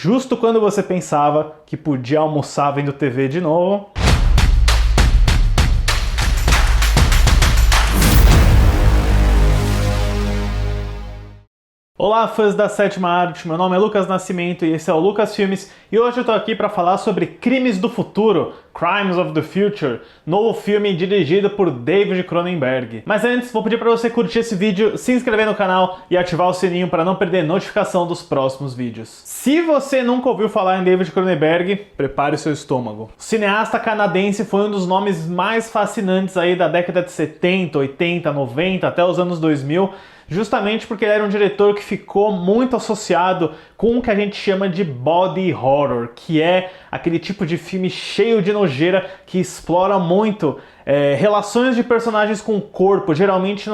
justo quando você pensava que podia almoçar vendo TV de novo. Olá, fãs da Sétima Arte, meu nome é Lucas Nascimento e esse é o Lucas Filmes, e hoje eu tô aqui para falar sobre Crimes do Futuro, Crimes of the Future, novo filme dirigido por David Cronenberg. Mas antes, vou pedir para você curtir esse vídeo, se inscrever no canal e ativar o sininho para não perder notificação dos próximos vídeos. Se você nunca ouviu falar em David Cronenberg, prepare o seu estômago. O cineasta canadense foi um dos nomes mais fascinantes aí da década de 70, 80, 90, até os anos 2000, justamente porque ele era um diretor que ficou muito associado com o que a gente chama de body horror, que é aquele tipo de filme cheio de nojeira que explora muito relações de personagens com o corpo, geralmente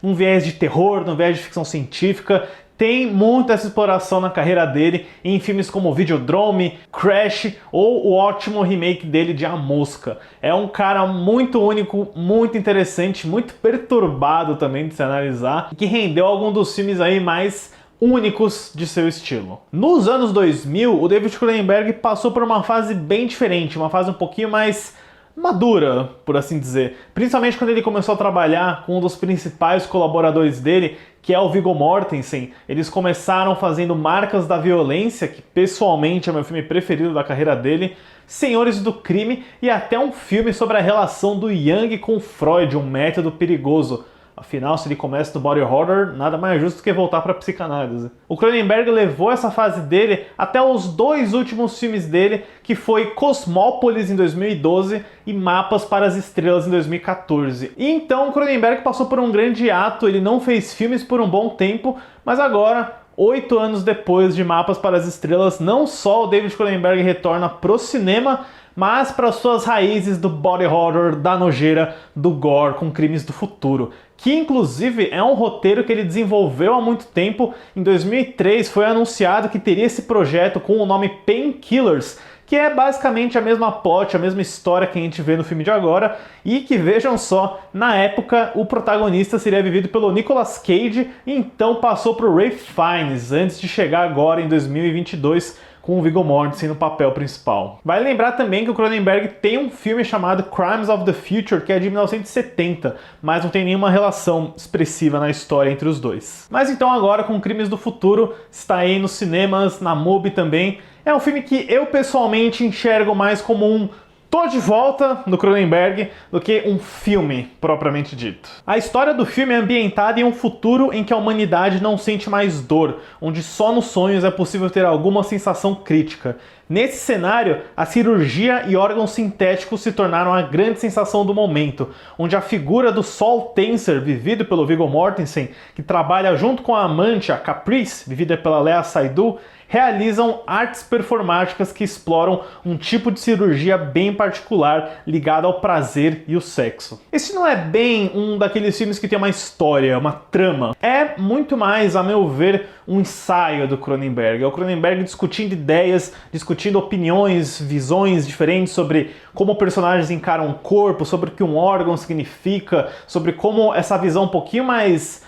num viés de terror, num viés de ficção científica. Tem muita essa exploração na carreira dele em filmes como Videodrome, Crash ou o ótimo remake dele de A Mosca. É um cara muito único, muito interessante, muito perturbado também de se analisar, que rendeu algum dos filmes aí mais únicos de seu estilo. Nos anos 2000, o David Cronenberg passou por uma fase bem diferente, uma fase um pouquinho mais madura, por assim dizer. Principalmente quando ele começou a trabalhar com um dos principais colaboradores dele, que é o Viggo Mortensen. Eles começaram fazendo Marcas da Violência, que pessoalmente é meu filme preferido da carreira dele, Senhores do Crime e até um filme sobre a relação do Jung com Freud, um método perigoso. Afinal, se ele começa no body horror, nada mais justo que voltar para a psicanálise. O Cronenberg levou essa fase dele até os dois últimos filmes dele, que foi Cosmópolis em 2012 e Mapas para as Estrelas em 2014. E então o Cronenberg passou por um grande ato, ele não fez filmes por um bom tempo, mas agora, 8 anos depois de Mapas para as Estrelas, não só o David Cronenberg retorna pro cinema, mas para suas raízes do body horror, da nojeira, do gore com Crimes do Futuro, que inclusive é um roteiro que ele desenvolveu há muito tempo. Em 2003 foi anunciado que teria esse projeto com o nome Painkillers, que é basicamente a mesma plot, a mesma história que a gente vê no filme de agora, e que, vejam só, na época o protagonista seria vivido pelo Nicolas Cage, e então passou para o Ralph Fiennes, antes de chegar agora em 2022 com o Viggo Mortensen no papel principal. Vale lembrar também que o Cronenberg tem um filme chamado Crimes of the Future, que é de 1970, mas não tem nenhuma relação expressiva na história entre os dois. Mas então agora, com Crimes do Futuro, está aí nos cinemas, na MUBI também. É um filme que eu pessoalmente enxergo mais como um tô de volta no Cronenberg do que um filme propriamente dito. A história do filme é ambientada em um futuro em que a humanidade não sente mais dor, onde só nos sonhos é possível ter alguma sensação crítica. Nesse cenário, a cirurgia e órgãos sintéticos se tornaram a grande sensação do momento, onde a figura do Saul Tenser, vivido pelo Viggo Mortensen, que trabalha junto com a amante, a Caprice, vivida pela Léa Seydoux, realizam artes performáticas que exploram um tipo de cirurgia bem particular ligado ao prazer e o sexo. Esse não é bem um daqueles filmes que tem uma história, uma trama. É muito mais, a meu ver, um ensaio do Cronenberg. É o Cronenberg discutindo ideias, discutindo opiniões, visões diferentes sobre como personagens encaram o corpo, sobre o que um órgão significa, sobre como essa visão um pouquinho mais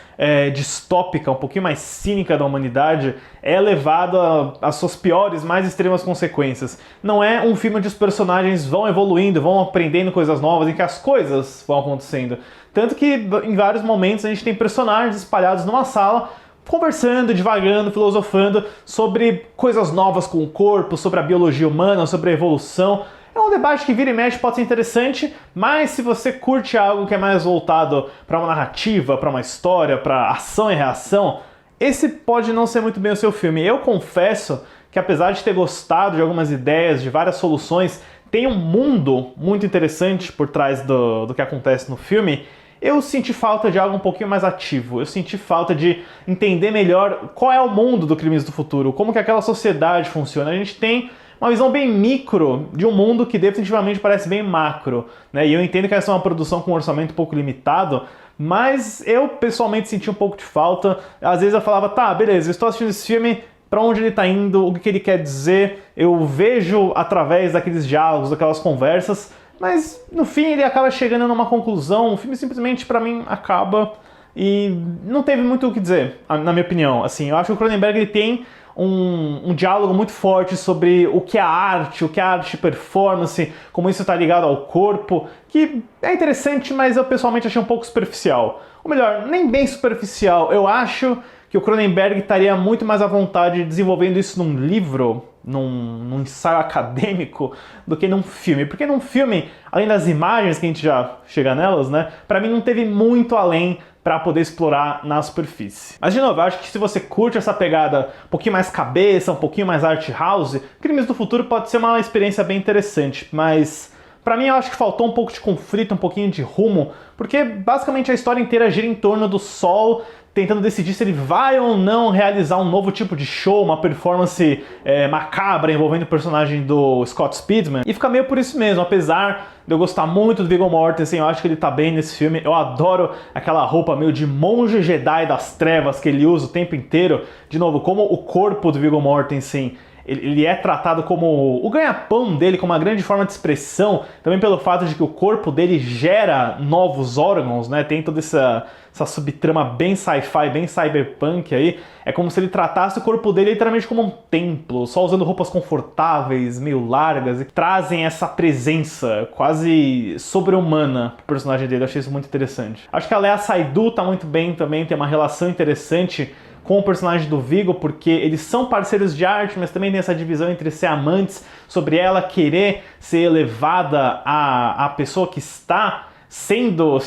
distópica, um pouquinho mais cínica da humanidade é levado às suas piores, mais extremas consequências. Não é um filme onde os personagens vão evoluindo, vão aprendendo coisas novas, em que as coisas vão acontecendo. Tanto que em vários momentos a gente tem personagens espalhados numa sala conversando, divagando, filosofando sobre coisas novas com o corpo, sobre a biologia humana, sobre a evolução. É um debate que vira e mexe, pode ser interessante, mas se você curte algo que é mais voltado para uma narrativa, para uma história, para ação e reação, esse pode não ser muito bem o seu filme. Eu confesso que, apesar de ter gostado de algumas ideias, de várias soluções, tem um mundo muito interessante por trás do que acontece no filme. Eu senti falta de algo um pouquinho mais ativo, eu senti falta de entender melhor qual é o mundo do Crimes do Futuro, como que aquela sociedade funciona. A gente tem uma visão bem micro de um mundo que definitivamente parece bem macro, né? E eu entendo que essa é uma produção com um orçamento um pouco limitado, mas eu pessoalmente senti um pouco de falta. Às vezes eu falava, tá, beleza, eu estou assistindo esse filme, para onde ele está indo, o que ele quer dizer, eu vejo através daqueles diálogos, daquelas conversas, mas no fim ele acaba chegando numa conclusão. O filme simplesmente, para mim, acaba e não teve muito o que dizer, na minha opinião. Assim, eu acho que o Cronenberg ele tem um diálogo muito forte sobre o que é arte, o que é arte performance, como isso está ligado ao corpo, que é interessante, mas eu pessoalmente achei um pouco superficial. Ou melhor, nem bem superficial. Eu acho que o Cronenberg estaria muito mais à vontade desenvolvendo isso num livro, num ensaio acadêmico, do que num filme. Porque num filme, além das imagens, que a gente já chega nelas, né, pra mim não teve muito além para poder explorar na superfície. Mas de novo, eu acho que se você curte essa pegada um pouquinho mais cabeça, um pouquinho mais art house, Crimes do Futuro pode ser uma experiência bem interessante, mas pra mim eu acho que faltou um pouco de conflito, um pouquinho de rumo, porque basicamente a história inteira gira em torno do Sol tentando decidir se ele vai ou não realizar um novo tipo de show, uma performance macabra envolvendo o personagem do Scott Speedman. E fica meio por isso mesmo, apesar de eu gostar muito do Viggo Mortensen, eu acho que ele tá bem nesse filme. Eu adoro aquela roupa meio de monge Jedi das trevas que ele usa o tempo inteiro. De novo, como o corpo do Viggo Mortensen ele é tratado como o ganha-pão dele, como uma grande forma de expressão, também pelo fato de que o corpo dele gera novos órgãos, né? Tem toda essa subtrama bem sci-fi, bem cyberpunk aí. É como se ele tratasse o corpo dele literalmente como um templo, só usando roupas confortáveis, meio largas, e trazem essa presença quase sobre-humana pro personagem dele. Eu achei isso muito interessante. Acho que a Léa Seydoux tá muito bem também, tem uma relação interessante com o personagem do Viggo, porque eles são parceiros de arte, mas também tem essa divisão entre ser amantes, sobre ela querer ser elevada à pessoa que está sendo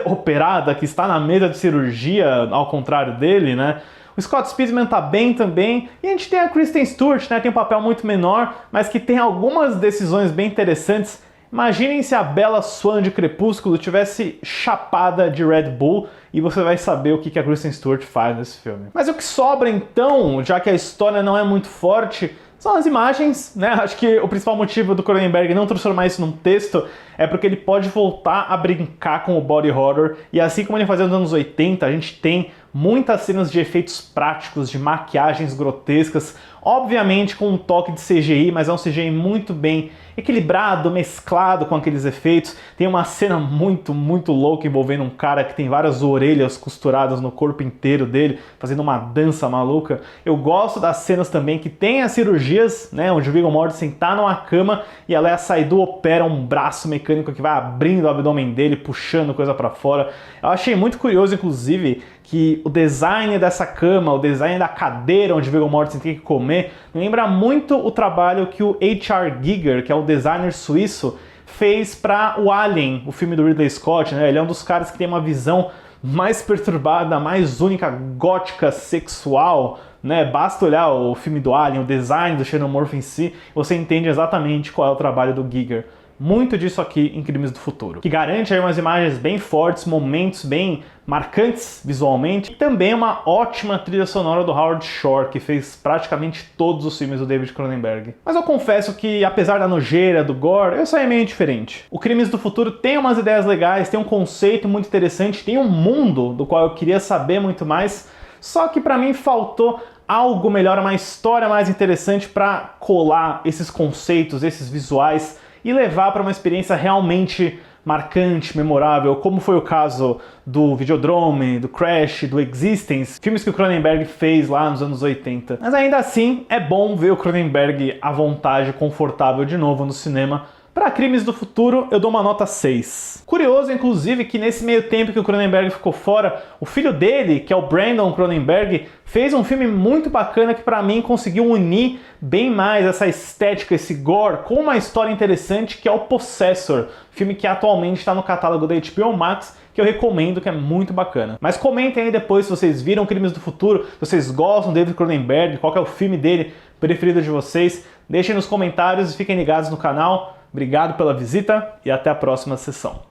operada, que está na mesa de cirurgia, ao contrário dele, né? O Scott Speedman tá bem também, e a gente tem a Kristen Stewart, né? Tem um papel muito menor, mas que tem algumas decisões bem interessantes. Imaginem se a Bella Swan de Crepúsculo tivesse chapada de Red Bull, e você vai saber o que a Kristen Stewart faz nesse filme. Mas o que sobra então, já que a história não é muito forte, são as imagens, né? Acho que o principal motivo do Cronenberg não transformar isso num texto é porque ele pode voltar a brincar com o body horror, e assim como ele fazia nos anos 80, a gente tem muitas cenas de efeitos práticos, de maquiagens grotescas, obviamente com um toque de CGI, mas é um CGI muito bem equilibrado, mesclado com aqueles efeitos. Tem uma cena muito louca envolvendo um cara que tem várias orelhas costuradas no corpo inteiro dele, fazendo uma dança maluca. Eu gosto das cenas também que tem as cirurgias, né, onde o Viggo Mortensen tá numa cama e a Léa Seydoux opera um braço mecânico que vai abrindo o abdômen dele, puxando coisa pra fora. Eu achei muito curioso, inclusive, que o design dessa cama, o design da cadeira onde o Viggo Mortensen tem que comer, me lembra muito o trabalho que o H.R. Giger, que é o designer suíço, fez para o Alien, o filme do Ridley Scott, né? Ele é um dos caras que tem uma visão mais perturbada, mais única, gótica, sexual, né? Basta olhar o filme do Alien, o design do xenomorfo em si, você entende exatamente qual é o trabalho do Giger. Muito disso aqui em Crimes do Futuro, que garante aí umas imagens bem fortes, momentos bem marcantes visualmente, e também uma ótima trilha sonora do Howard Shore, que fez praticamente todos os filmes do David Cronenberg. Mas eu confesso que, apesar da nojeira, do gore, eu saí meio diferente. O Crimes do Futuro tem umas ideias legais, tem um conceito muito interessante, tem um mundo do qual eu queria saber muito mais, só que pra mim faltou algo melhor, uma história mais interessante pra colar esses conceitos, esses visuais, e levar para uma experiência realmente marcante, memorável, como foi o caso do Videodrome, do Crash, do Existence, filmes que o Cronenberg fez lá nos anos 80. Mas ainda assim, é bom ver o Cronenberg à vontade, confortável de novo no cinema. Para Crimes do Futuro, eu dou uma nota 6. Curioso, inclusive, que nesse meio tempo que o Cronenberg ficou fora, o filho dele, que é o Brandon Cronenberg, fez um filme muito bacana que para mim conseguiu unir bem mais essa estética, esse gore, com uma história interessante que é o Possessor, filme que atualmente está no catálogo da HBO Max, que eu recomendo, que é muito bacana. Mas comentem aí depois se vocês viram Crimes do Futuro, se vocês gostam do David Cronenberg, qual que é o filme dele preferido de vocês. Deixem nos comentários e fiquem ligados no canal. Obrigado pela visita e até a próxima sessão.